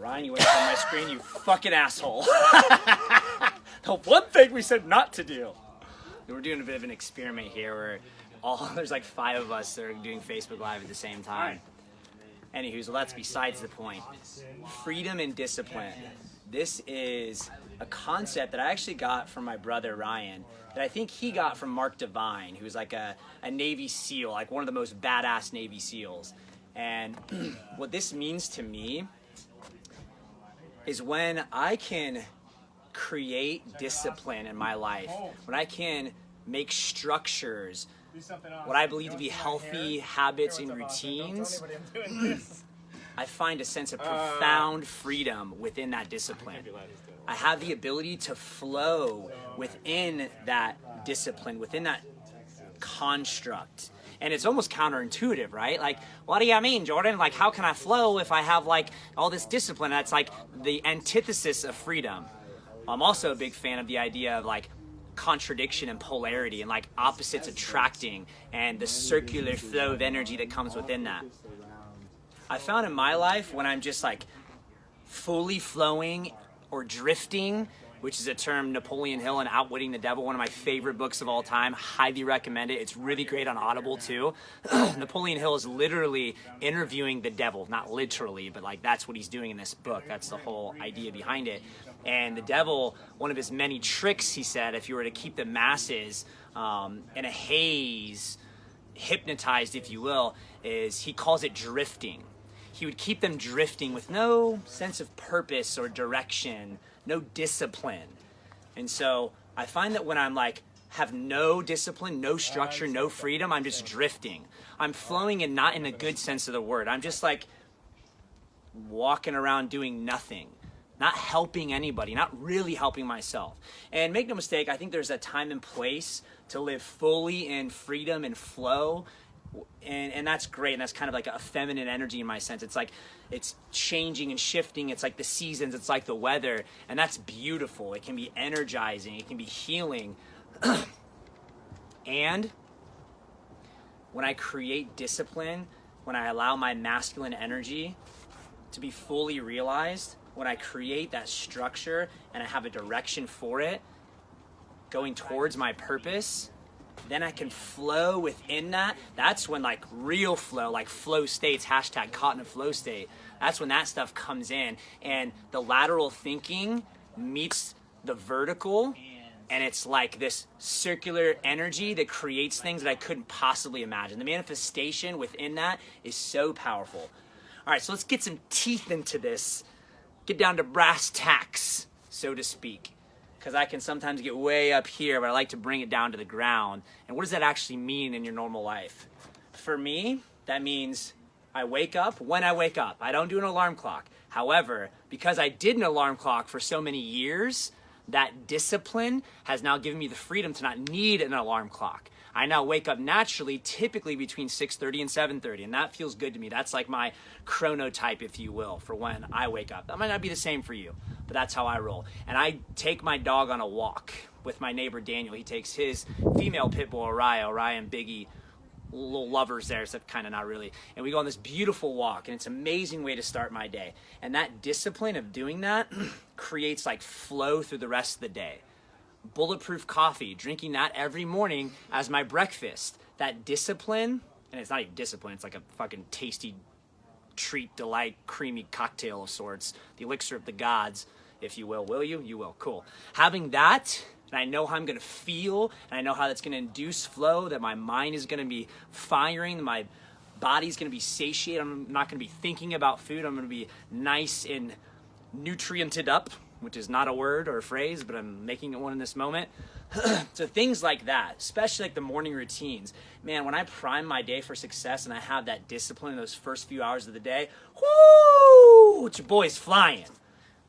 Ryan, you went from my screen, you fucking asshole. The one thing we said not to do. We're doing a bit of an experiment here where there's like 5 of us that are doing Facebook Live at the same time. Anywho, so that's besides the point. Freedom and discipline. This is a concept that I actually got from my brother Ryan, that I think he got from Mark Devine, who's like a Navy SEAL, like one of the most badass Navy SEALs. And what this means to me is when I can create discipline in my life, when I can make structures, what I believe to be healthy habits and routines, I find a sense of profound freedom within that discipline. I have the ability to flow within that discipline, within that construct. And it's almost counterintuitive, right? Like, what do you mean, Jordan? Like, how can I flow if I have like all this discipline? That's like the antithesis of freedom. I'm also a big fan of the idea of like contradiction and polarity and like opposites attracting and the circular flow of energy that comes within that. I found in my life when I'm just like fully flowing or drifting, which is a term Napoleon Hill and Outwitting the Devil, one of my favorite books of all time. Highly recommend it. It's really great on Audible too. Napoleon Hill is literally interviewing the devil, not literally, but like that's what he's doing in this book. That's the whole idea behind it. And the devil, one of his many tricks, he said, if you were to keep the masses in a haze, hypnotized, if you will, is he calls it drifting. He would keep them drifting with no sense of purpose or direction, no discipline. And so I find that when I'm like, have no discipline, no structure, no freedom, I'm just drifting. I'm flowing and not in the good sense of the word. I'm just like walking around doing nothing, not helping anybody, not really helping myself. And make no mistake, I think there's a time and place to live fully in freedom and flow. And that's great, and that's kind of like a feminine energy in my sense. It's like it's changing and shifting. It's like the seasons, it's like the weather, and that's beautiful. It can be energizing, it can be healing. And when I create discipline, when I allow my masculine energy to be fully realized, when I create that structure and I have a direction for it going towards my purpose, then I can flow within that. That's when like real flow, like flow states, hashtag caught in a flow state. That's when that stuff comes in and the lateral thinking meets the vertical, and it's like this circular energy that creates things that I couldn't possibly imagine. The manifestation within that is so powerful. All right, so let's get some teeth into this. Get down to brass tacks, so to speak. Because I can sometimes get way up here, but I like to bring it down to the ground. And what does that actually mean in your normal life? For me, that means I wake up when I wake up. I don't do an alarm clock. However, because I did an alarm clock for so many years, that discipline has now given me the freedom to not need an alarm clock. I now wake up naturally, typically between 6:30 and 7:30, and that feels good to me. That's like my chronotype, if you will, for when I wake up. That might not be the same for you, but that's how I roll. And I take my dog on a walk with my neighbor Daniel. He takes his female pit bull, Orion and Biggie, little lovers there, except kind of not really. And we go on this beautiful walk, and it's an amazing way to start my day. And that discipline of doing that creates like flow through the rest of the day. Bulletproof coffee, drinking that every morning as my breakfast. That discipline, and it's not even discipline, it's like a fucking tasty treat, delight, creamy cocktail of sorts. The elixir of the gods, if you will. Will you? You will. Cool. Having that, and I know how I'm going to feel, and I know how that's going to induce flow, that my mind is going to be firing, my body's going to be satiated, I'm not going to be thinking about food, I'm going to be nice and nutriented up, which is not a word or a phrase, but I'm making it one in this moment. So things like that, especially like the morning routines. Man, when I prime my day for success and I have that discipline in those first few hours of the day, whoo, it's your boy's flying.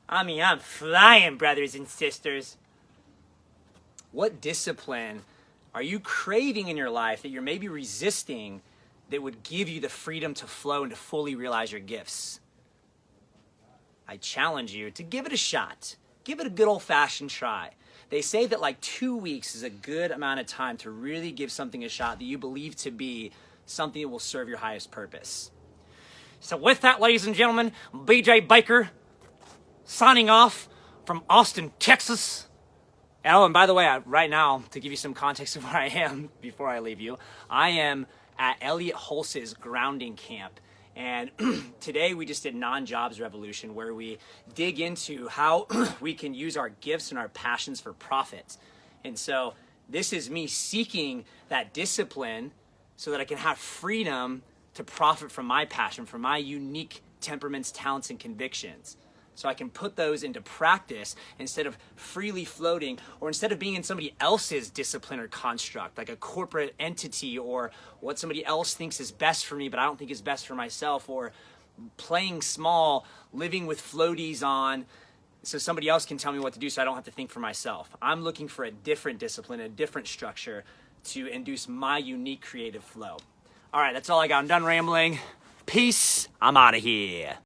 I mean, I'm flying, brothers and sisters. What discipline are you craving in your life that you're maybe resisting that would give you the freedom to flow and to fully realize your gifts? I challenge you to give it a shot. Give it a good old-fashioned try. They say that like 2 weeks is a good amount of time to really give something a shot that you believe to be something that will serve your highest purpose. So with that, ladies and gentlemen, BJ Baker, signing off from Austin, Texas. Oh, and by the way, right now, to give you some context of where I am before I leave you, I am at Elliot Hulse's grounding camp. And today we just did non-jobs revolution, where we dig into how we can use our gifts and our passions for profit. And so this is me seeking that discipline so that I can have freedom to profit from my passion, from my unique temperaments, talents, and convictions. So I can put those into practice instead of freely floating, or instead of being in somebody else's discipline or construct, like a corporate entity, or what somebody else thinks is best for me, but I don't think is best for myself, or playing small, living with floaties on, so somebody else can tell me what to do so I don't have to think for myself. I'm looking for a different discipline, a different structure to induce my unique creative flow. All right, that's all I got. I'm done rambling. Peace. I'm out of here.